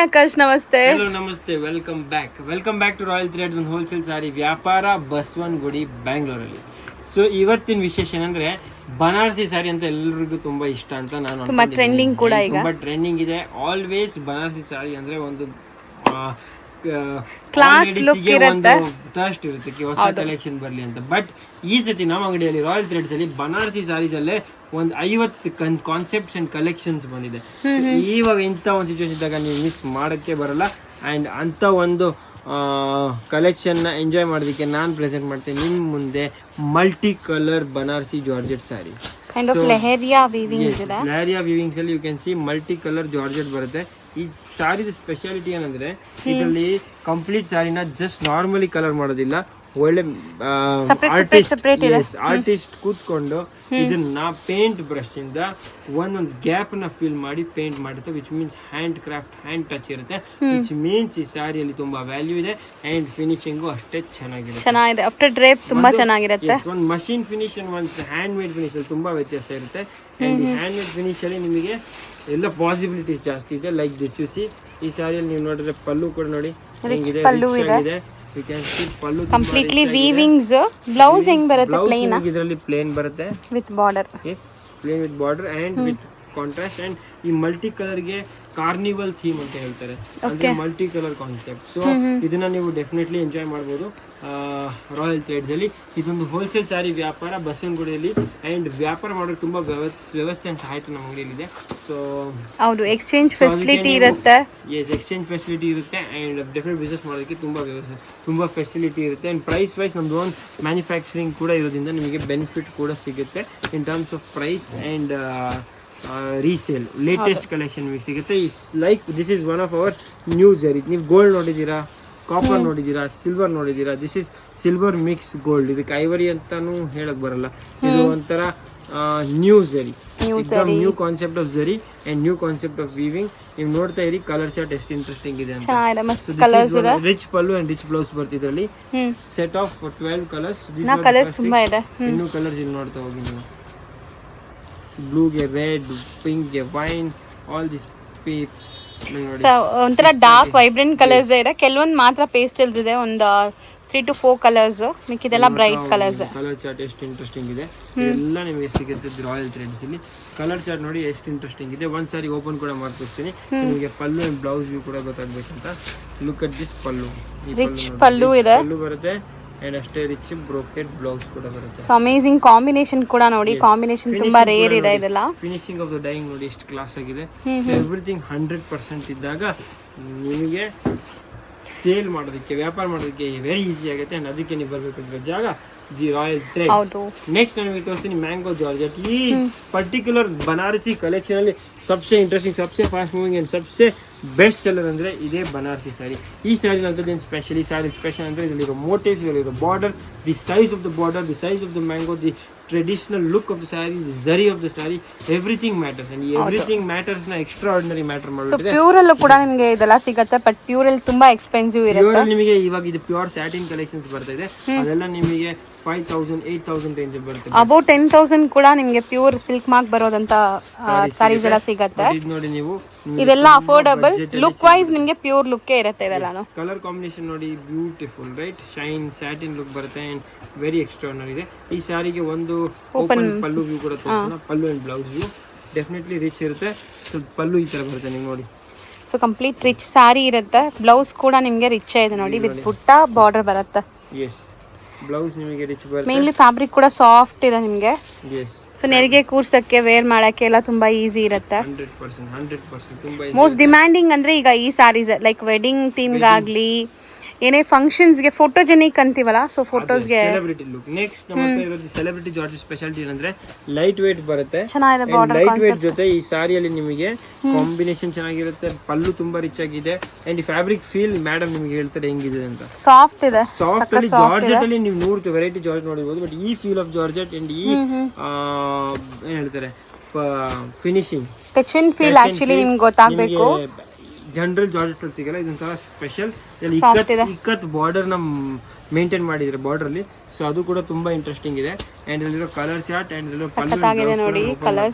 ಆಕಾಶ್ ನಮಸ್ತೆ. ಹಲೋ ನಮಸ್ತೆ, welcome back to Royal Threads, ಒಂದು ಹೋಲ್ಸೇಲ್ ಸಾರಿ ವ್ಯಾಪಾರ, ಬಸವನಗುಡಿ, ಬ್ಯಾಂಗ್ಳೂರಲ್ಲಿ. ಸೊ ಇವತ್ತಿನ ವಿಶೇಷ ಏನಂದ್ರೆ ಬನಾರಸಿ ಸಾರಿ ಅಂತ ಎಲ್ಲರಿಗೂ ತುಂಬಾ ಇಷ್ಟ ಅಂತ ನಾನು ತುಂಬಾ ಟ್ರೆಂಡಿಂಗ್ ಕೂಡ ಈಗ ತುಂಬಾ ಟ್ರೆಂಡಿಂಗ್ ಇದೆ. ಆಲ್ವೇಸ್ ಬನಾರಸಿ ಸಾರಿ ಅಂದ್ರೆ ಒಂದು ಕ್ಲಾಸ್ ಲುಕ್ ಇರುತ್ತೆ, ಥರ್ಸ್ಟ್ ಇರುತ್ತೆ ಹೊಸ ಕಲೆಕ್ಷನ್ ಬರ್ಲಿ ಅಂತ. ಬಟ್ ಈ ಸತಿ ನಮ್ಮ ಅಂಗಡಿಯಲ್ಲಿ ರಾಯಲ್ ಥ್ರೆಡ್ಸ್ ಅಲ್ಲಿ ಬನಾರಸಿ ಸಾರೀಸ್ ಅಲ್ಲೇ ಒಂದು 50 ಕಾನ್ಸೆಪ್ಟ್ಸ್ ಅಂಡ್ ಕಲೆಕ್ಷನ್ಸ್ ಬಂದಿದೆ. ಇವಾಗ ಇಂಥ ಒಂದು ಸಿಚುವೇಶನ್ ಇದ್ದಾಗ ನೀವು ಮಿಸ್ ಮಾಡೋಕ್ಕೆ ಬರಲ್ಲ. ಆ್ಯಂಡ್ ಅಂಥ ಒಂದು ಕಲೆಕ್ಷನ್ನ ಎಂಜಾಯ್ ಮಾಡೋದಕ್ಕೆ ನಾನು ಪ್ರೆಸೆಂಟ್ ಮಾಡ್ತೇನೆ ನಿಮ್ಮ ಮುಂದೆ multi colour Banarasi georgette saris. Leheriya weavings ಅಲ್ಲಿ you can see multi colour georgette ಬರುತ್ತೆ. ಈ ಸಾರಿದ ಸ್ಪೆಷಾಲಿಟಿ ಏನಂದ್ರೆ ಇದರಲ್ಲಿ ಕಂಪ್ಲೀಟ್ ಸಾರಿನ ಜಸ್ಟ್ ನಾರ್ಮಲಿ ಕಲರ್ ಮಾಡೋದಿಲ್ಲ, ಒಳ್ಳೆ ಆರ್ಟಿಸ್ಟ್ ಕೂತ್ಕೊಂಡು ಇದನ್ನ ಪೇಂಟ್ ಬ್ರಷ್ ಇಂದ ಒಂದೊಂದು ಗ್ಯಾಪ್ ನ ಫಿಲ್ ಮಾಡಿ ಪೇಂಟ್ ಮಾಡುತ್ತೆ. Which means hand craft, hand touch ಇರುತ್ತೆ. ವಿಚ್ ಮೀನ್ಸ್ ಈ ಸಾರಿಯಲ್ಲಿ ತುಂಬಾ ವ್ಯಾಲ್ಯೂ ಇದೆ ಅಂಡ್ ಫಿನಿಶಿಂಗು ಅಷ್ಟೇ ಚೆನ್ನಾಗಿದೆ. ಆಫ್ಟರ್ ಡ್ರೇಪ್ ತುಂಬಾ ಚೆನ್ನಾಗಿರುತ್ತೆ. ಒಂದು ಮಷೀನ್ ಫಿನಿಶ್ ಒಂದು ಹ್ಯಾಂಡ್ ಮೇಡ್ ಫಿನಿಶ್ ಅಲ್ಲಿ ತುಂಬಾ ವ್ಯತ್ಯಾಸ ಇರುತ್ತೆ. ಅಂಡ್ ಈ ಹ್ಯಾಂಡ್ ಮೇಡ್ ಫಿನಿಶ್ ಅಲ್ಲಿ ನಿಮಗೆ ಎಲ್ಲ ಪಾಸಿಬಿಲಿಟೀಸ್ ಜಾಸ್ತಿ ಇದೆ. ಲೈಕ್ ದಿಸ್ ಯು ಸಿ, ಈ ಸಾರಿಯಲ್ಲಿ ನೀವು ನೋಡಿದ್ರೆ ಪಲ್ಲು ಕೂಡ ನೋಡಿ ಪಲ್ಲು ಇದೆ. You can see pallu completely weavings. Blouse ಹೆಂಗ್ ಬರುತ್ತೆ? ಪ್ಲೇನ್ ಇದರಲ್ಲಿ ಪ್ಲೇನ್ ಬರುತ್ತೆ with border. Yes, plain with border and with contrast. and ಈ ಮಲ್ಟಿ ಕಲರ್ ಗೆ ಕಾರ್ನಿವಲ್ ಥೀಮ್ ಅಂತ ಹೇಳ್ತಾರೆ, ಅಂದ್ರೆ ಮಲ್ಟಿ ಕಲರ್ ಕಾನ್ಸೆಪ್ಟ್. ಸೊ ಇದನ್ನ ನೀವು ಡೆಫಿನೆಟ್ಲಿ ಎಂಜಾಯ್ ಮಾಡಬಹುದು ರಾಯಲ್ ಥ್ರೆಡ್ಸ್ ಅಲ್ಲಿ. ಇದೊಂದು ಹೋಲ್ಸೇಲ್ ಸಾರಿ ವ್ಯಾಪಾರ ಬಸವನಗುಡಿಯಲ್ಲಿ. ಅಂಡ್ ವ್ಯಾಪಾರ ಮಾಡೋದು ತುಂಬಾ ವ್ಯವಸ್ಥೆ ಅಂತ ಸಹಾಯ ನಮ್ಮ ಅಂಗಡಿಯಲ್ಲಿ ಇದೆ. ಸೊ ಹೌದು, ಎಕ್ಸ್ಚೇಂಜ್ ಫೆಸಿಲಿಟಿ ಇರುತ್ತೆ. ಎಕ್ಸ್ಚೇಂಜ್ ಫೆಸಿಲಿಟಿ ಇರುತ್ತೆ ಅಂಡ್ ಡೆಫಿನೆಟ್ ಬಿಸ್ನೆಸ್ ಮಾಡೋದಕ್ಕೆ ತುಂಬಾ ಫೆಸಿಲಿಟಿ ಇರುತ್ತೆ. ಅಂಡ್ ಪ್ರೈಸ್ ವೈಸ್ ನಮ್ದು ಓನ್ ಮ್ಯಾನುಫ್ಯಾಕ್ಚರಿಂಗ್ ಕೂಡ ಇರೋದ್ರಿಂದ ನಿಮಗೆ ಬೆನಿಫಿಟ್ ಕೂಡ ಸಿಗುತ್ತೆ in terms of price and resale. Latest collection ಸಿಗುತ್ತೆ. Like this is one of our new zari. ನೀವು ಗೋಲ್ಡ್ ನೋಡಿದ್ದೀರಾ, ಕಾಪರ್ ನೋಡಿದ್ದೀರಾ, ಸಿಲ್ವರ್ ನೋಡಿದ್ದೀರಾ. This is silver mix gold. ಇದಕ್ಕೆ ಐವರಿ ಅಂತಾನು ಹೇಳಕ್ ಬರಲ್ಲ. ಇದು ಒಂಥರ new zari, new concept of ಜರಿ and new concept of weaving. ನೀವು ನೋಡ್ತಾ ಇರಿ ಕಲರ್ ಚಾರ್ಟ್ ಎಷ್ಟು ಇಂಟ್ರೆಸ್ಟಿಂಗ್ ಇದೆ ಅಂತ. Rich pallu and rich blouse ಬರ್ತಿದ್ರಲ್ಲಿ ಸೆಟ್ ಆಫ್ 12 ಕಲರ್ಸ್. ಇನ್ನೂ ಕಲರ್ಸ್ ಇಲ್ಲಿ ನೋಡ್ತಾ ಹೋಗಿ ನೀವು. ಬ್ಲೂಗೆ ರೆಡ್, ಪಿಂಕ್ಗೆ ವೈನ್, ಆಲ್ ದಿಸ್ ಒಂಥರ ಡಾರ್ಕ್ ವೈಬ್ರೆಂಟ್ ಕಲರ್ಸ್ ಇದೆ. ಕೆಲವೊಂದು ಮಾತ್ರ ಪೇಸ್ಟಲ್ಸ್ ಇದೆ, ಒಂದು 3 to 4 ಕಲರ್ಸ್. ಮಿಕ್ಕಿದೆಲ್ಲ ಬ್ರೈಟ್ ಕಲರ್ಸ್. ಕಲರ್ ಚಾರ್ಟ್ ಎಷ್ಟು ಇಂಟ್ರೆಸ್ಟಿಂಗ್ ಇದೆ ಎಲ್ಲ ನಿಮಗೆ ಸಿಗುತ್ತೆ ರಾಯಲ್ ಥ್ರೆಡ್ಸ್ ಇಲ್ಲಿ. ಕಲರ್ ಚಾರ್ಟ್ ನೋಡಿ ಎಷ್ಟು ಇಂಟ್ರೆಸ್ಟಿಂಗ್ ಇದೆ. ಒಂದ್ ಸಾರಿ ಓಪನ್ ಕೂಡ ಮಾಡ್ಕೊಡ್ತೀನಿ ನಿಮಗೆ. ಪಲ್ಲು ಅಂಡ್ ಬ್ಲೌಸ್ ವ್ಯೂ ಕೂಡ ಗೊತ್ತಾಗ್ಬೇಕಂತ. Look at this pallu. Rich pallu ಇದೆ, ಪಲ್ಲು ಬರುತ್ತೆ ಅಂಡ್ ಅಷ್ಟೇ ರಿಚ್ ಬ್ರೋಕೆಡ್ ಬ್ಲೌಸ್ ಕೂಡ ಬರುತ್ತೆ. ಸೊ ಅಮೇಜಿಂಗ್ ಕಾಂಬಿನೇಷನ್ ಕೂಡ ನೋಡಿ. ಕಾಂಬಿನೇಷನ್ ತುಂಬಾ ರೇರ್ ಇದೆ ಇದೆಲ್ಲ. ಫಿನಿಶಿಂಗ್ ಆಫ್ ದ ಡೈಯಿಂಗ್ ನೋಡಿ ಎಷ್ಟು ಕ್ಲಾಸ್ ಆಗಿದೆ. ಸೊ ಎವ್ರಿಥಿಂಗ್ 100% ಇದ್ದಾಗ ನಿಮಗೆ ಸೇಲ್ ಮಾಡೋದಕ್ಕೆ, ವ್ಯಾಪಾರ ಮಾಡೋದಕ್ಕೆ ವೆರಿ ಈಸಿ ಆಗುತ್ತೆ. ಅಂಡ್ ಅದಕ್ಕೆ ನೀವು ಬರಬೇಕಂದ್ರೆ ಜಾಗ ದಿ ರಾಯಲ್ ಥ್ರೆಡ್ಸ್. ನೆಕ್ಸ್ಟ್ ನಾನು ತೋರಿಸ್ತೀನಿ ಮ್ಯಾಂಗೋ ಜಾರ್ಜೆಟ್. ಈ ಪರ್ಟಿಕ್ಯುಲರ್ ಬನಾರಸಿ ಕಲೆಕ್ಷನ್ ಅಲ್ಲಿ ಸಬ್ಸೆ ಇಂಟ್ರೆಸ್ಟಿಂಗ್, ಸಬ್ಸೆ ಫಾಸ್ಟ್ ಮೂವಿಂಗ್ ಅಂಡ್ ಸಬ್ಸೆ ಬೆಸ್ಟ್ ಸೆಲ್ಲರ್ ಅಂದ್ರೆ ಇದೇ ಬನಾರಸಿ ಸ್ಯಾರಿ. ಈ ಸ್ಯಾರಿ ಅಂತದ್ದೇನು ಸ್ಪೆಷಲ್? ಈ ಸ್ಯಾರಿ ಸ್ಪೆಷಲ್ ಅಂದ್ರೆ ಇದರಲ್ಲಿರೋ ಮೋಟಿವ್ಸ್, ಇದರಲ್ಲಿರೋ border, the size of the border, the size of the mango, the traditional look of the sari, the zari of the sari, everything matters. And everything matters ನ extraordinary matter ಮಾಡಿದೆ. Pure ಅಲ್ಲೂ ಕೂಡ ನಿಮಗೆ ಇದೆಲ್ಲ ಸಿಗುತ್ತೆ, but pure ಅಲ್ಲಿ ತುಂಬಾ expensive ಇರುತ್ತೆ. ನಿಮಗೆ ಇವಾಗ ಇದು ಪ್ಯೂರ್ ಸ್ಯಾಟಿನ್ ಕಲೆಕ್ಷನ್ಸ್ ಬರ್ತಾ ಇದೆ. ಅದೆಲ್ಲ ನಿಮಗೆ 5,000 8,000 ರೇಂಜ್ ಬರುತ್ತೆ. ಅಬೌಟ್ 10,000 ಕೂಡ ನಿಮಗೆ ಪ್ಯೂರ್ ಸಿಲ್ಕ್ ಮಾರ್ಕ್ ಬರೋದಂತ ಸಾರೀಸ್ ಎಲ್ಲ ಸಿಗುತ್ತೆ. ಇದು ನೋಡಿ ನೀವು, ಇದೆಲ್ಲ ಅಫೋರ್ಡಬಲ್. ಲುಕ್ ವೈಸ್ ನಿಮಗೆ ಪ್ಯೂರ್ ಲುಕ್ ಇರುತ್ತೆ ಇದೆಲ್ಲ. ಕಲರ್ ಕಾಂಬಿನೇಷನ್ ನೋಡಿ, beautiful right. Shine satin look ಬರುತ್ತೆ ಅಂಡ್ ವೆರಿ ಎಕ್ಸ್ಟ್ರಾರ್ಡಿನರಿ ಇದೆ. ಈ ಸಾರಿಗೆ ಒಂದು ಓಪನ್ ಪಲ್ಲು ವ್ಯೂ ಕೂಡ ತೋರಿಸೋಣ. Pallu and blouse view definitely rich ಇರುತ್ತೆ. ಸ್ವಲ್ಪ ಪಲ್ಲು ಈ ತರ ಬರುತ್ತೆ ನೀವು ನೋಡಿ. ಸೊ ಕಂಪ್ಲೀಟ್ ರಿಚ್ ಸಾರಿ ಇರುತ್ತೆ. ಬ್ಲೌಸ್ ಕೂಡ ನಿಮಗೆ ರಿಚ್ ಇದೆ ನೋಡಿ, ವಿತ್ ಪುಟ್ಟ ಬಾರ್ಡರ್ ಬರುತ್ತೆ. ಎಸ್, ಬ್ಲೌಸ್ ನಿಮಗೆ ರಿಚ್ ಬರುತ್ತೆ. ಮೇನ್ಲಿ ಫ್ಯಾಬ್ರಿಕ್ ಕೂಡ ಸಾಫ್ಟ್ ಇದೆ ನಿಮಗೆ. ಎಸ್, ಸೊ ನೆರಿಗೆ ಕೂರ್ಸಕ್ಕೆ, ವೇರ್ ಮಾಡಕ್ಕೆ ಎಲ್ಲ ತುಂಬಾ ಈಸಿ ಇರುತ್ತೆ. 100% ತುಂಬಾ ಮೋಸ್ಟ್ ಡಿಮ್ಯಾಂಡಿಂಗ್ ಅಂದ್ರೆ ಈಗ ಈ ಸಾರೀಸ್ ಲೈಕ್ ವೆಡ್ಡಿಂಗ್ ಥೀಮ್ಗಾಗ್ಲಿ, ಏನೇ ಫಂಕ್ಷನ್ಸ್ಗೆ ಫೋಟೋಜೆನಿಕ್ ಅಂತೀವಲ್ಲ, ಸೊ ಫೋಟೋಸ್ಗೆ ಸೆಲೆಬ್ರಿಟಿ ಲುಕ್. ನೆಕ್ಸ್ಟ್ ನಮ್ಮ ಹತ್ರ ಇರೋದು ಸೆಲೆಬ್ರಿಟಿ ಜಾರ್ಜ್ ಸ್ಪೆಷಾಲಿಟಿ ಏನಂದ್ರೆ ಲೈಟ್ ವೇಟ್ ಬರುತ್ತೆ. ಚೆನ್ನಾಗಿದೆ ಬಾರ್ಡರ್ ಲೈಟ್ ವೇಟ್ ಜೊತೆ ಈ ಸಾರಿಯಲ್ಲಿ ನಿಮಗೆ ಕಾಂಬಿನೇಷನ್ ಚೆನ್ನಾಗಿರುತ್ತೆ. ಪಲ್ಲು ತುಂಬಾ ರಿಚ್ ಆಗಿದೆ ಅಂಡ್ ಈ ಫ್ಯಾಬ್ರಿಕ್ ಫೀಲ್ ಮೇಡಮ್ ನಿಮಗೆ ಹೇಳ್ತಾರೆ ಹೆಂಗಿದೆ ಅಂತ. ಸಾಫ್ಟ್ ಇದೆ. ಸಾಫ್ಟ್ ಅಲ್ಲಿ ಜಾರ್ಜೆಟ್ ಅಲ್ಲಿ ನೀವು 100 ವೆರೈಟಿ ಜಾರ್ಜ್ ನೋಡಬಹುದು. ಬಟ್ ಈ ಫೀಲ್ ಆಫ್ ಜಾರ್ಜೆಟ್ ಅಂಡ್ ಈ ಏನ್ ಹೇಳ್ತಾರೆ ಫಿನಿಶಿಂಗ್ ಟೆಕ್ಸ್ಚರ್ ಫೀಲ್ ಆಕ್ಚುಲಿ ನಿಮ್ಗೆ ಗೊತ್ತಾಗಬೇಕು. ಜನರಲ್ ಜಾರ್ಜೆಟ್ ಅಲ್ಲಿ ಸಿಗಲ್ಲ, ಇದೊಂಥರ ಸ್ಪೆಷಲ್. ಇಕ್ಕತ್ ಬಾರ್ಡರ್ ನ ಮೇಂಟೈನ್ ಮಾಡಿದ್ರೆ ಬಾರ್ಡರ್ ಅಲ್ಲಿ. ಸೊ ಅದು ಕೂಡ ತುಂಬಾ ಇಂಟ್ರೆಸ್ಟಿಂಗ್ ಇದೆ. ಅಂಡ್ ಇಲ್ಲಿರೋ ಕಲರ್ ಚಾರ್ಟ್ ಅಂಡ್ ಇಲ್ಲಿರೋ ಪಲ್ಲು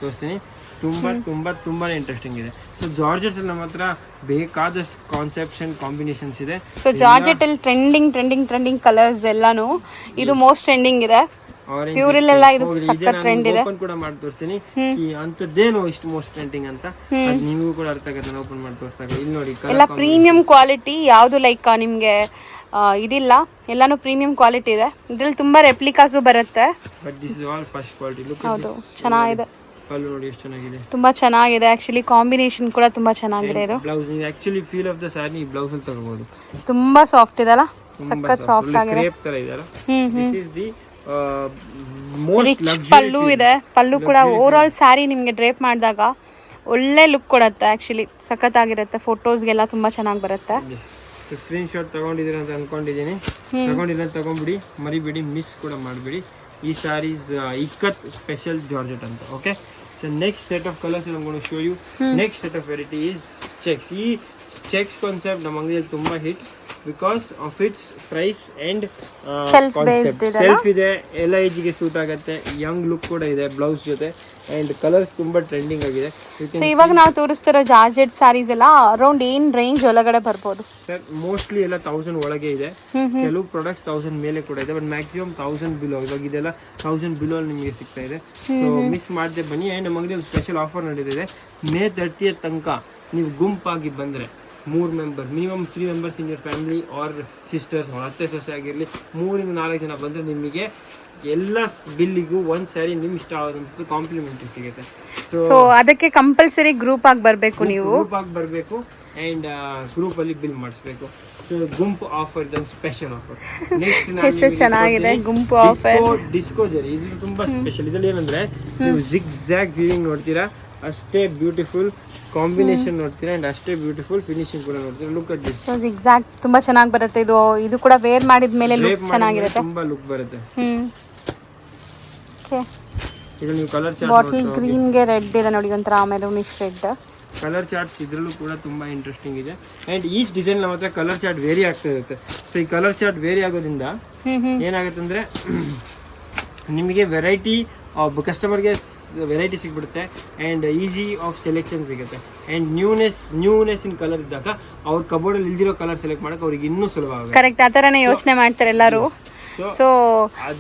ತೋರಿಸ್ತೀನಿ. ತುಂಬಾನೇ ಇಂಟ್ರೆಸ್ಟಿಂಗ್ ಇದೆ. ಸೊ ಜಾರ್ಜೆಟ್ಸ್ ಅಲ್ಲಿ ನಮ್ಮ ಹತ್ರ ಬೇಕಾದಷ್ಟು ಕಾನ್ಸೆಪ್ಟ್ಸ್ ಅಂಡ್ ಕಾಂಬಿನೇಷನ್ಸ್ ಇದೆ. ಸೊ ಜಾರ್ಜೆಟ್ ಅಲ್ಲಿ ಟ್ರೆಂಡಿಂಗ್ ಕಲರ್ಸ್ ಎಲ್ಲಾನು ಇದು ಮೋಸ್ಟ್ ಟ್ರೆಂಡಿಂಗ್ ಇದೆ. ಪ್ಯೂರಿಲ್ ಎಲ್ಲ ಇದು ಸಖತ್ ಟ್ರೆಂಡ್ ಇದೆ. ಓಪನ್ ಕೂಡ ಮಾಡಿ ತೋರಿಸ್ತೀನಿ ಅಂತದ್ದೇನು ಇಷ್ಟು ಮೋಸ್ಟ್ ಟ್ರೆಂಡಿಂಗ್ ಅಂತ, ಅದು ನಿಮಗೂ ಕೂಡ ಅರ್ಥ ಆಗುತ್ತೆ. ನಾನು ಓಪನ್ ಮಾಡಿ ತೋರಿಸ್ದಾಗ ಇಲ್ಲಿ ನೋಡಿ ಎಲ್ಲ ಪ್ರೀಮಿಯಂ ಕ್ವಾಲಿಟಿ, ಯಾವುದು ಲೈಕ್ ನಿಮ್ಗೆ ಇದಿಲ್ಲ, ಎಲ್ಲಾನು ಪ್ರೀಮಿಯಂ ಕ್ವಾಲಿಟಿ ಇದೆ. ಇದ್ರಲ್ಲಿ ತುಂಬಾ ರೆಪ್ಲಿಕಾಸು ಬರುತ್ತೆ. But this is all first quality. Look ಹೌದು, ಚೆನ್ನಾಗಿದೆ. ಪಲ್ಲು ನೋಡಿ ಎಷ್ಟು ಚೆನ್ನಾಗಿದೆ, ತುಂಬಾ ಚೆನ್ನಾಗಿದೆ. ಆಕ್ಚುಲಿ ಕಾಂಬಿನೇಷನ್ ಕೂಡ ತುಂಬಾ ಚೆನ್ನಾಗಿದೆ. ಇದು ಬ್ಲೌಸ್ ನೀವು ಆಕ್ಚುಲಿ ಫೀಲ್ ಆಫ್ ದ ಸಾರಿ ಈ ಬ್ಲೌಸ್ ಅಲ್ಲಿ ತಗೋಬಹುದು. ತುಂಬಾ ಸಾಫ್ಟ್ ಇದಲ್ಲ, ಸಖತ್ ಸಾಫ್ಟ್ ಆಗಿದೆ. ಕ್ರೇಪ್ ತರ ಇದೆಲ್ಲ. This is the rich pallu ಇದೆ. ಪಲ್ಲು ಕೂಡ ಓವರ್ ಆಲ್ ಸ್ಯಾರಿ ನಿಮ್ಗೆ ಡ್ರೇಪ್ ಮಾಡಿದಾಗ ಒಳ್ಳೆ ಲುಕ್ ಕೊಡುತ್ತೆ. ಆಕ್ಚುಲಿ ಸಖತ್ ಆಗಿರುತ್ತೆ. ಫೋಟೋಸ್ಗೆಲ್ಲ ತುಂಬಾ ಚೆನ್ನಾಗಿ ಬರುತ್ತೆ. ಸ್ಕ್ರೀನ್ ಶಾಟ್ ತಗೊಂಡಿದ್ದೀರ ಅಂತ ಅನ್ಕೊಂಡಿದ್ದೀನಿ. ತಗೊಂಡಿಲ್ಲ ತಗೊಂಡ್ಬಿಡಿ, ಮರಿಬೇಡಿ, ಮಿಸ್ ಕೂಡ ಮಾಡಬೇಡಿ. ಈ ಸ್ಯಾರೀಸ್ ಇಕ್ಕತ್ ಸ್ಪೆಷಲ್ ಜಾರ್ಜೆಟ್ ಅಂತ. Okay, so next set of colours I'm going to show you. Next set of variety is checks. ಈ ಚೆಕ್ಸ್ ಕಾನ್ಸೆಪ್ಟ್ ನಮ್ಮ ಅಂಗಡಿಯಲ್ಲಿ ತುಂಬಾ hit because of its price and concept. Self ಇದೆ, ಎಲ್ಲ ಏಜ್ಗೆ ಸೂಟ್ ಆಗುತ್ತೆ, ಯಂಗ್ ಲುಕ್ ಕೂಡ ಇದೆ ಬ್ಲೌಸ್ ಜೊತೆ, ಅಂಡ್ ಕಲರ್ಸ್ ತುಂಬಾ ಟ್ರೆಂಡಿಂಗ್ ಆಗಿದೆ. ಸೊ ಇವಾಗ ನಾವು ತೋರಿಸ್ತಿರೋ ಜಾರ್ಜೆಟ್ ಸ್ಯಾರೀಸ್ ಎಲ್ಲ ಅರೌಂಡ್ ಏನ್ ರೇಂಜ್ ಒಳಗಡೆ ಬರ್ಬೋದು ಸರ್? ಮೋಸ್ಟ್ಲಿ ಎಲ್ಲ 1000 ಒಳಗೆ ಇದೆ. ಕೆಲವು ಪ್ರಾಡಕ್ಟ್ಸ್ 1000 ಮೇಲೆ ಕೂಡ ಇದೆ, ಬಟ್ ಮ್ಯಾಕ್ಸಿಮಮ್ 1000 ಬಿಲೋ. ಇವಾಗ ಇದೆಲ್ಲ 1000 ಬಿಲೋ ನಿಮಗೆ ಸಿಗ್ತಾ ಇದೆ. ಸೊ ಮಿಸ್ ಮಾಡದೆ ಬನ್ನಿ. ಅಂಡ್ ನಮ್ಮ ಅಂಗಡಿಯಲ್ಲಿ ಸ್ಪೆಷಲ್ ಆಫರ್ ನಡೀತಿದೆ. ಮೇ 30th ತನಕ ನೀವು ಗುಂಪಾಗಿ ಬಂದರೆ 3 member, minimum 3 members in your family or sisters, ಅತ್ತೆ ಸೊಸೆ ಆಗಿರಲಿ, 3 ಇಂದ 4 ಜನ ಬಂದರೆ ನಿಮಗೆ ಎಲ್ಲ ಬಿಲ್ಲಿಗೂ ಒಂದು ಸ್ಯಾರಿ ನಿಮ್ಗೆ ಇಷ್ಟ ಆಗೋದಂತ ಕಾಂಪ್ಲಿಮೆಂಟ್ರಿ ಸಿಗುತ್ತೆ. ಸೊ ಅದಕ್ಕೆ ಕಂಪಲ್ಸರಿ ಗ್ರೂಪ್ ಆಗಿ ಬರಬೇಕು. ನೀವು ಗ್ರೂಪ್ ಆಗಿ ಬರಬೇಕು ಅಂಡ್ ಗ್ರೂಪ್ ಅಲ್ಲಿ ಬಿಲ್ ಮಾಡಿಸ್ಬೇಕು. ಸೊ ಗುಂಪು ಆಫರ್ ಇದೊಂದು ಸ್ಪೆಷಲ್ ಆಫರ್. ನೆಕ್ಸ್ಟ್ ಚೆನ್ನಾಗಿದೆ ಗುಂಪು ಆಫರ್. ಡಿಸ್ಕೋ ಜರಿ, ಇದು ತುಂಬಾ ಸ್ಪೆಷಲ್. ಇದ್ರಲ್ಲಿ ಏನಂದ್ರೆ ನೀವು ಜಿಗ್ ಜ್ಯಾಗ್ ವೀವಿಂಗ್ ನೋಡ್ತೀರಾ, ಅಷ್ಟೇ ಬ್ಯೂಟಿಫುಲ್ ಕಾಂಬಿನೇಷನ್ ನೋಡ್ತೀರಾ, ಅಂಡ್ ಅಷ್ಟೇ ಬ್ಯೂಟಿಫುಲ್ ಫಿನಿಶಿಂಗ್ ಕೂಡ ನೋಡ್ತೀರಾ. Look at this. So zigzag ತುಂಬಾ ಚೆನ್ನಾಗಿ ಬರುತ್ತೆ. ಇದು ಕೂಡ ವೇರ್ ಮಾಡಿದ ಮೇಲೆ ಲುಕ್ ಚೆನ್ನಾಗಿರುತ್ತೆ, ತುಂಬಾ ಲುಕ್ ಬರುತ್ತೆ. ಓಕೆ, ಇದು ನೀವು ಕಲರ್ ಚಾರ್ಟ್ ಬಾಟಲ್ ಗ್ರೀನ್ ಗೆ ರೆಡ್ ಇದೆ ನೋಡಿ, ಒಂಥರ ಮೆರೂನಿಶ್ ರೆಡ್ ಕಲರ್ ಚಾರ್ಟ್ಸ್. ಇದರಲ್ಲೂ ಕೂಡ ತುಂಬಾ ಇಂಟ್ರೆಸ್ಟಿಂಗ್ ಇದೆ. ಅಂಡ್ ಈಚ್ ಡಿಸೈನ್ ನಮ್ಮ ಹತ್ರ ಕಲರ್ ಚಾರ್ಟ್ ವೇರಿ ಆಗ್ತಾ ಇರುತ್ತೆ. ಸೊ ಈ ಕಲರ್ ಚಾರ್ಟ್ ವೇರಿ ಆಗೋದ್ರಿಂದ ಏನಾಗುತ್ತೆ ಅಂದ್ರೆ ನಿಮಗೆ ವೆರೈಟಿ ಕಸ್ಟಮರ್ಗೆ ವೆರೈಟಿ ಸಿಗ್ಬಿಡುತ್ತೆ ಆ್ಯಂಡ್ ಈಸಿ ಆಫ್ ಸೆಲೆಕ್ಷನ್ ಸಿಗುತ್ತೆ. ಆ್ಯಂಡ್ ನ್ಯೂನೆಸ್ ಇನ್ ಕಲರ್ ಇದ್ದಾಗ ಅವ್ರ ಕಬೋರ್ಡಲ್ಲಿ ಇಲ್ದಿರೋ ಕಲರ್ ಸೆಲೆಕ್ಟ್ ಮಾಡಕ್ಕೆ ಅವ್ರಿಗೆ ಇನ್ನೂ ಸುಲಭ ಆಗುತ್ತೆ. ಕರೆಕ್ಟ್, ಆ ಥರನೇ ಯೋಚನೆ ಮಾಡ್ತಾರೆ ಎಲ್ಲರೂ. ಸೊ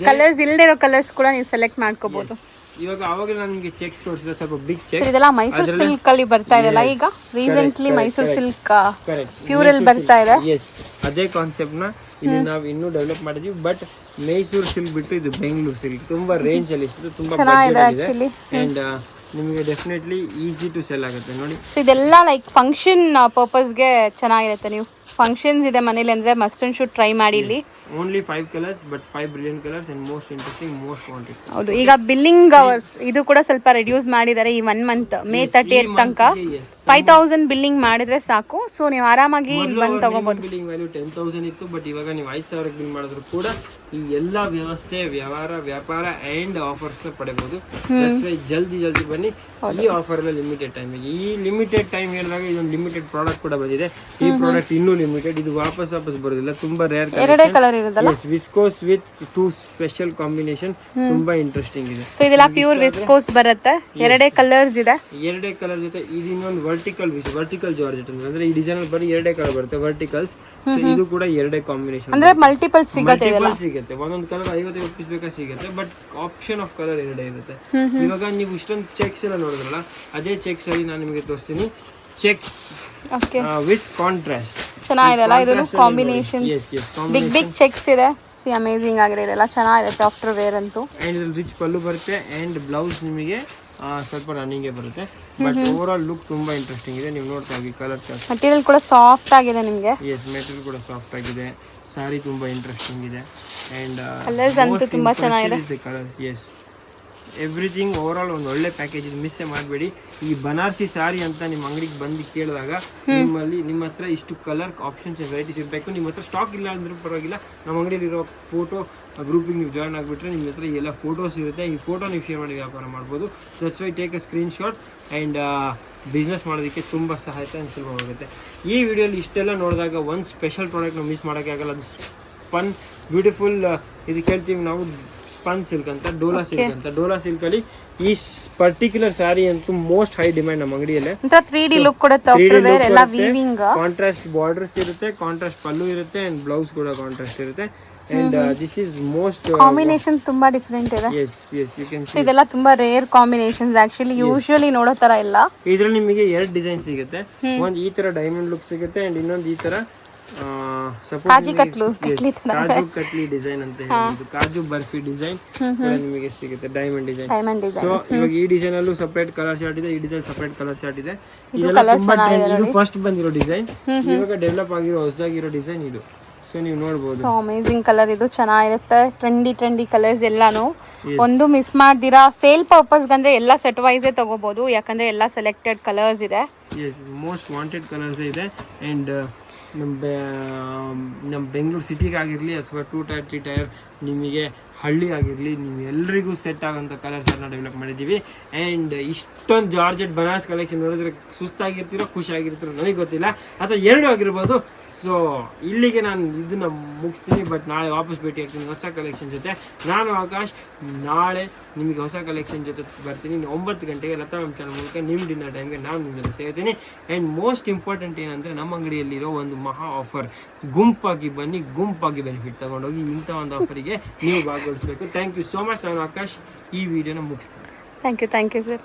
ಕಲರ್ಸ್ ಇಲ್ಲದೆ ಇರೋ ಕಲರ್ಸ್ ಕೂಡ ನೀವು ಸೆಲೆಕ್ಟ್ ಮಾಡ್ಕೋಬಹುದು. ಇವಾಗ ಅವಾಗ ನಾನು ನಿಮಗೆ ಚೆಕ್ಸ್ ತೋರಿಸಿದ್ರೆ ಸ್ವಲ್ಪ ಬಿಗ್ ಚೆಕ್ಸ್. ಇದೆಲ್ಲ ಮೈಸೂರು ಸಿಲ್ಕ್ ಅಲ್ಲಿ ಬರ್ತಾ ಇದೆಲ್ಲ ಈಗ ರೀಸೆಂಟ್ಲಿ. ಮೈಸೂರು ಸಿಲ್ಕ್ ಪ್ಯೂರಲ್ಲಿ ಬರ್ತಾ ಇದೆ. ಎಸ್, ಅದೇ ಕಾನ್ಸೆಪ್ಟ್ ನ ಇಲ್ಲಿ ನಾವು ಇನ್ನೂ ಡೆವಲಪ್ ಮಾಡಿದ್ವಿ. ಬಟ್ ಮೈಸೂರು ಸಿಲ್ಕ್ ಬಿಟ್ಟು ಇದು ಬೆಂಗಳೂರು ಸಿಲ್ಕ್ ತುಂಬಾ ರೇಂಜ್ ಅಲ್ಲಿ ಇಷ್ಟು ತುಂಬಾ ಬಜೆಟ್ ಇದೆ ಅಂಡ್ ನಿಮಗೆ ಡೆಫಿನೆಟ್ಲಿ ಈಸಿ ಟು ಸೆಲ್ ಆಗುತ್ತೆ ನೋಡಿ. ಸೊ ಇದೆಲ್ಲ ಲೈಕ್ ಫಂಕ್ಷನ್ ಪರ್ಪಸ್ಗೆ ಚೆನ್ನಾಗಿರುತ್ತೆ. ನೀವು ಫಂಕ್ಷನ್ಸ್ ಇದೆ ಮನೇಲಿ ಅಂದ್ರೆ ಮಸ್ಟ್ ಅಂಡ್ ಶುಡ್ ಟ್ರೈ ಮಾಡಿ. ಇಲ್ಲಿ only 5 colours but 5 brilliant colours and most interesting, most wanted. ಹೌದು, ಈಗ ಬಿಲ್ಲಿಂಗ್ ಅವರ್ಸ್ ಇದು ಕೂಡ ಸ್ವಲ್ಪ ರೆಡ್ಯೂಸ್ ಮಾಡಿದ್ದಾರೆ. ಈ 1 ಮಂತ್ ಮೇ 30th ತನಕ 5000 ಬಿಲ್ಲಿಂಗ್ ಮಾಡಿದ್ರೆ ಸಾಕು. ಸೊ ನೀವು ಆರಾಮಾಗಿ ಇಲ್ಲಿ ಬಂದು ತಗೋಬಹುದು. ಬಿಲ್ಲಿಂಗ್ ವ್ಯಾಲ್ಯೂ 10,000 ಇತ್ತು, ಬಟ್ ಇವಾಗ ನೀವು 5,000 ಬಿಲ್ ಮಾಡಿದ್ರು ಕೂಡ ಈ ಎಲ್ಲ ವ್ಯವಸ್ಥೆ, ವ್ಯಾಪಾರ ಅಂಡ್ ಆಫರ್ಸ್ ಪಡೆಬಹುದು. ಜಲ್ದಿ ಬನ್ನಿ. ಈ ಆಫರ್ ಎಲ್ಲ ಲಿಮಿಟೆಡ್ ಟೈಮ್. ಈ ಲಿಮಿಟೆಡ್ ಟೈಮ್ ಹೇಳಿದಾಗ ಇದೊಂದು ಲಿಮಿಟೆಡ್ ಪ್ರಾಡಕ್ಟ್ ಕೂಡ ಬಂದಿದೆ. ಈ ಪ್ರಾಡಕ್ಟ್ ಇನ್ನೂ ಲಿಮಿಟೆಡ್, ಇದು ವಾಪಸ್ ಬರೋದಿಲ್ಲ. ತುಂಬಾ ರೇರ್ ಕಲರ್ ಇರೋದಲ್ಲ. ವಿಸ್ಕೋಸ್ ವಿತ್ 2 ಸ್ಪೆಷಲ್ ಕಾಂಬಿನೇಷನ್, ತುಂಬಾ ಇಂಟ್ರೆಸ್ಟಿಂಗ್ ಇದೆ. ಸೊ ಇದೆಲ್ಲ ಪ್ಯೂರ್ ವಿಸ್ಕೋಸ್ ಬರುತ್ತೆ. 2 ಕಲರ್ಸ್ ಇದೆ. 2 ಕಲರ್ ಜೊತೆ ಇದು ಇನ್ನೊಂದು ವರ್ಟಿಕಲ್ ಜಾರ್ಜೆಟ್ ಅಂದ್ರೆ ಈ ಡಿಸೈನ್ ಅಲ್ಲಿ ಬರೀ 2 ಕಲರ್ ಬರುತ್ತೆ, ವರ್ಟಿಕಲ್ಸ್. ಇದು ಕೂಡ 2 ಕಾಂಬಿನೇಷನ್ ಅಂದ್ರೆ ಮಲ್ಟಿಪಲ್ ಸಿಗುತ್ತೆ. ಒಂದೊಂದು ಕಲರ್ 50 ರೂಪೀಸ್ ಬೇಕಾ ಸಿಗುತ್ತೆ, ಬಟ್ ಆಪ್ಷನ್ ಆಫ್ ಕಲರ್ 2 ಇರುತ್ತೆ. ಇವಾಗ ನೀವು ಇಷ್ಟೊಂದು ಚೆಕ್ಸ್ ಎಲ್ಲ ನೋಡಿದ್ರಲ್ಲ, ಅದೇ ಚೆಕ್ಸ್ ಅಲ್ಲಿ ನಾನು ನಿಮಗೆ ತೋರಿಸ್ತೀನಿ. ಚೆಕ್ಸ್ ವಿತ್ ಕಾಂಟ್ರಾಸ್ಟ್ ಚೆನ್ನಾಗಿದೆಲ್ಲ. ಇದು ಕಾಂಬಿನೇಷನ್ ಬಿಗ್ ಚೆಕ್ಸ್ ಇದೆ. ಸಿ ಅಮೇಜಿಂಗ್ ಆಗಿದೆ. ಇದೆಲ್ಲ ಚೆನ್ನಾಗಿರುತ್ತೆ ಆಫ್ಟರ್ ವೇರ್ ಅಂತೂ. ಅಂಡ್ ಇದ್ರಲ್ಲಿ ರಿಚ್ ಪಲ್ಲು ಬರುತ್ತೆ ಅಂಡ್ ಬ್ಲೌಸ್ ನಿಮಗೆ ಸ್ವಲ್ಪ ರನ್ನಿಂಗ್ ಬರುತ್ತೆ. ಬಟ್ ಓವರ್ ಆಲ್ ಲುಕ್ ತುಂಬಾ ಇಂಟ್ರೆಸ್ಟಿಂಗ್ ಇದೆ. ನೀವು ನೋಡ್ತಾ ಹೋಗಿ ಕಲರ್ ಚಾರ್ಟ್. ಮೆಟೀರಿಯಲ್ ಕೂಡ ಸಾಫ್ಟ್ ಆಗಿದೆ ನಿಮಗೆ. ಎಸ್, ಮೆಟೀರಿಯಲ್ ಕೂಡ ಸಾಫ್ಟ್ ಆಗಿದೆ. ಸಾರಿ ತುಂಬಾ ಇಂಟ್ರೆಸ್ಟಿಂಗ್ ಇದೆ ಅಂಡ್ ಕಲರ್ಸ್ ಅಂತೂ ತುಂಬಾ ಚೆನ್ನಾಗಿದೆ. Colours S, everything over all ಒಂದು ಒಳ್ಳೆ ಪ್ಯಾಕೇಜ್. ಮಿಸ್ ಮಾಡಬೇಡಿ. ಈ ಬನಾರಸಿ ಸಾರಿ ಅಂತ ನಿಮ್ಮ ಅಂಗಡಿಗೆ ಬಂದು ಕೇಳಿದಾಗ ನಿಮ್ಮ ಹತ್ರ ಇಷ್ಟು ಕಲರ್ ಆಪ್ಷನ್ಸ್ ವೆರೈಟೀಸ್ ಇರಬೇಕು. ನಿಮ್ಮ ಹತ್ರ ಸ್ಟಾಕ್ ಇಲ್ಲ ಅಂದ್ರೂ ಪರವಾಗಿಲ್ಲ, ನಮ್ಮ ಅಂಗಡಿಯಲ್ಲಿರೋ ಫೋಟೋ ಗ್ರೂಪಿಗೆ ನೀವು ಜಾಯ್ನ್ ಆಗಿಬಿಟ್ರೆ ನಿಮ್ಮ ಹತ್ರ ಎಲ್ಲ ಫೋಟೋಸ್ ಇರುತ್ತೆ. ಈ ಫೋಟೋ ನೀವು ಶೇರ್ ಮಾಡಿ ವ್ಯಾಪಾರ ಮಾಡ್ಬೋದು. That's why take a screen shot and business ಮಾಡೋದಕ್ಕೆ ತುಂಬ ಸಹಾಯಕ ಅಂತ ಸುಲಭವಾಗುತ್ತೆ. ಈ ವಿಡಿಯೋಲಿ ಇಷ್ಟೆಲ್ಲ ನೋಡಿದಾಗ ಒಂದು ಸ್ಪೆಷಲ್ ಪ್ರಾಡಕ್ಟ್ ನಾವು ಮಿಸ್ ಮಾಡೋಕ್ಕೆ ಆಗಲ್ಲ. ಅದು ಸ್ಪನ್ ಬ್ಯೂಟಿಫುಲ್, ಇದಕ್ಕೆ ಹೇಳ್ತೀವಿ ನಾವು ಸ್ಪನ್ ಸಿಲ್ಕ್ ಅಂತ, ಡೋಲಾ ಸಿಲ್ಕ್ ಅಂತ. ಡೋಲಾ ಸಿಲ್ಕಲ್ಲಿ ಈ ಪರ್ಟಿಕ್ಯುಲರ್ ಸ್ಯಾರಿ ಅಂತೂ ಮೋಸ್ಟ್ ಹೈ ಡಿಮ್ಯಾಂಡ್ ನಮ್ಮ ಅಂಗಡಿಯಲ್ಲೇ. ಒಂಥರ 3D ಲುಕ್ ಕೊಡುತ್ತೆ, ವೇರ್ ಎಲ್ಲ ವೀವಿಂಗ್, ಕಾಂಟ್ರಾಸ್ಟ್ ಬಾರ್ಡರ್ಸ್ ಇರುತ್ತೆ, ಕಾಂಟ್ರಾಸ್ಟ್ ಪಲ್ಲು ಇರುತ್ತೆ ಅಂಡ್ ಬ್ಲೌಸ್ ಕೂಡ ಕಾಂಟ್ರಾಸ್ಟ್ ಇರುತ್ತೆ. And this is most combination ತುಂಬಾ ಡಿಫ್ರೆಂಟ್ ಇದೆ. ಎಸ್ ಯು ಕ್ಯಾನ್ ಸೊ ಇದೆಲ್ಲ ತುಂಬಾ ರೇರ್ ಕಾಂಬಿನೇಷನ್ಸ್ ಆಕ್ಚುಲಿ, ಯೂಶುವಲಿ ನೋಡೋ ತರ ಇಲ್ಲ. ಇದ್ರಲ್ಲಿ ನಿಮಗೆ 2 ಡಿಸೈನ್ ಸಿಗುತ್ತೆ. ಒಂದು ಈ ತರ ಡೈಮಂಡ್ ಲುಕ್ ಸಿಗುತ್ತೆ ಅಂಡ್ ಇನ್ನೊಂದು ಈ ತರ ಕಾಜು ಕಟ್ಲಿ ಡಿಸೈನ್ ಅಂತ ಹೇಳ್ಬೋದು, ಕಾಜು ಬರ್ಫಿ ಡಿಸೈನ್ ನಿಮಗೆ ಸಿಗುತ್ತೆ, ಡೈಮಂಡ್ ಡಿಸೈನ್. ಸೊ ಇವಾಗ ಈ ಡಿಸೈನ್ ಅಲ್ಲೂ ಸಪರೇಟ್ ಕಲರ್ ಚಾರ್ಟ್ ಇದೆ, ಈ ಡಿಸೈನ್ ಸಪರೇಟ್ ಕಲರ್ ಚಾರ್ಟ್ ಇದೆ. ಇದೆಲ್ಲ ತುಂಬಾ ಇದು ಫಸ್ಟ್ ಬಂದಿರೋ ಡಿಸೈನ್, ಇವಾಗ ಡೆವಲಪ್ ಆಗಿರೋ ಹೊಸದಾಗಿರೋ ಡಿಸೈನ್ ಇದು. ಸೊ ನೀವು ನೋಡಬಹುದು. ಸೊ ಅಮೇಜಿಂಗ್ ಕಲರ್ ಇದು, ಚೆನ್ನಾಗಿರುತ್ತೆ. ಟ್ರೆಂಡಿ ಕಲರ್ಸ್ ಎಲ್ಲಾನು ಒಂದು ಮಿಸ್ ಮಾಡ್ದಿರಾ. ಸೇಲ್ ಪರ್ಪಸ್ ಗಂದ್ರೆ ಎಲ್ಲ ಸೆಟ್ ವೈಸೇ ತಗೋಬಹುದು, ಯಾಕಂದ್ರೆ ಎಲ್ಲ ಸೆಲೆಕ್ಟೆಡ್ ಕಲರ್ಸ್ ಇದೆ. ಎಸ್ ಮೋಸ್ಟ್ ವಾಂಟೆಡ್ ಕಲರ್ಸ್ ಇದೆ. ಅಂಡ್ ನಮ್ಮ ಬೆಂಗಳೂರು ಸಿಟಿಗೆ ಆಗಿರಲಿ ಅಥವಾ 2 ಟೈರ್ 3 ಟೈರ್ ನಿಮಗೆ ಹಳ್ಳಿ ಆಗಿರಲಿ, ನೀವು ಎಲ್ರಿಗೂ ಸೆಟ್ ಆಗೋಂಥ ಕಲರ್ಸನ್ನು ಡೆವಲಪ್ ಮಾಡಿದ್ದೀವಿ. ಆ್ಯಂಡ್ ಇಷ್ಟೊಂದು ಜಾರ್ಜೆಟ್ ಬನಾರಸ್ ಕಲೆಕ್ಷನ್ ನೋಡಿದ್ರೆ ಸುಸ್ತಾಗಿರ್ತೀರೋ ಖುಷಿಯಾಗಿರ್ತೀರೋ ನನಗೆ ಗೊತ್ತಿಲ್ಲ, ಅಥವಾ 2 ಆಗಿರ್ಬೋದು. ಸೊ ಇಲ್ಲಿಗೆ ನಾನು ಇದನ್ನು ಮುಗಿಸ್ತೀನಿ, ಬಟ್ ನಾಳೆ ವಾಪಸ್ ಭೇಟಿ ಆಗ್ತೀನಿ ಹೊಸ ಕಲೆಕ್ಷನ್ ಜೊತೆ. ನಾನು ಆಕಾಶ್, ನಾಳೆ ನಿಮಗೆ ಹೊಸ ಕಲೆಕ್ಷನ್ ಜೊತೆ ಬರ್ತೀನಿ 9 ಗಂಟೆಗೆ ಲತಾ ಮ್ಯಾಮ್ ಚಾನಲ್ ಮೂಲಕ. ನಿಮ್ಮ ಡಿನ್ನರ್ ಟೈಮ್ಗೆ ನಾನು ನಿಮ್ಮ ಜೊತೆ ಸೇರ್ತೀನಿ. ಆ್ಯಂಡ್ ಮೋಸ್ಟ್ ಇಂಪಾರ್ಟೆಂಟ್ ಏನಂದರೆ ನಮ್ಮ ಅಂಗಡಿಯಲ್ಲಿರೋ ಒಂದು ಮಹಾ ಆಫರ್, ಗುಂಪಾಗಿ ಬನ್ನಿ, ಗುಂಪಾಗಿ ಬೆನಿಫಿಟ್ ತಗೊಂಡೋಗಿ. ಇಂಥ ಒಂದು ಆಫರಿಗೆ ನೀವು ಭಾಗವಹಿಸಬೇಕು. Thank you so much. ನಾನು ಆಕಾಶ್ ಈ ವಿಡಿಯೋನ ಮುಗಿಸ್ತೀನಿ. Thank you sir.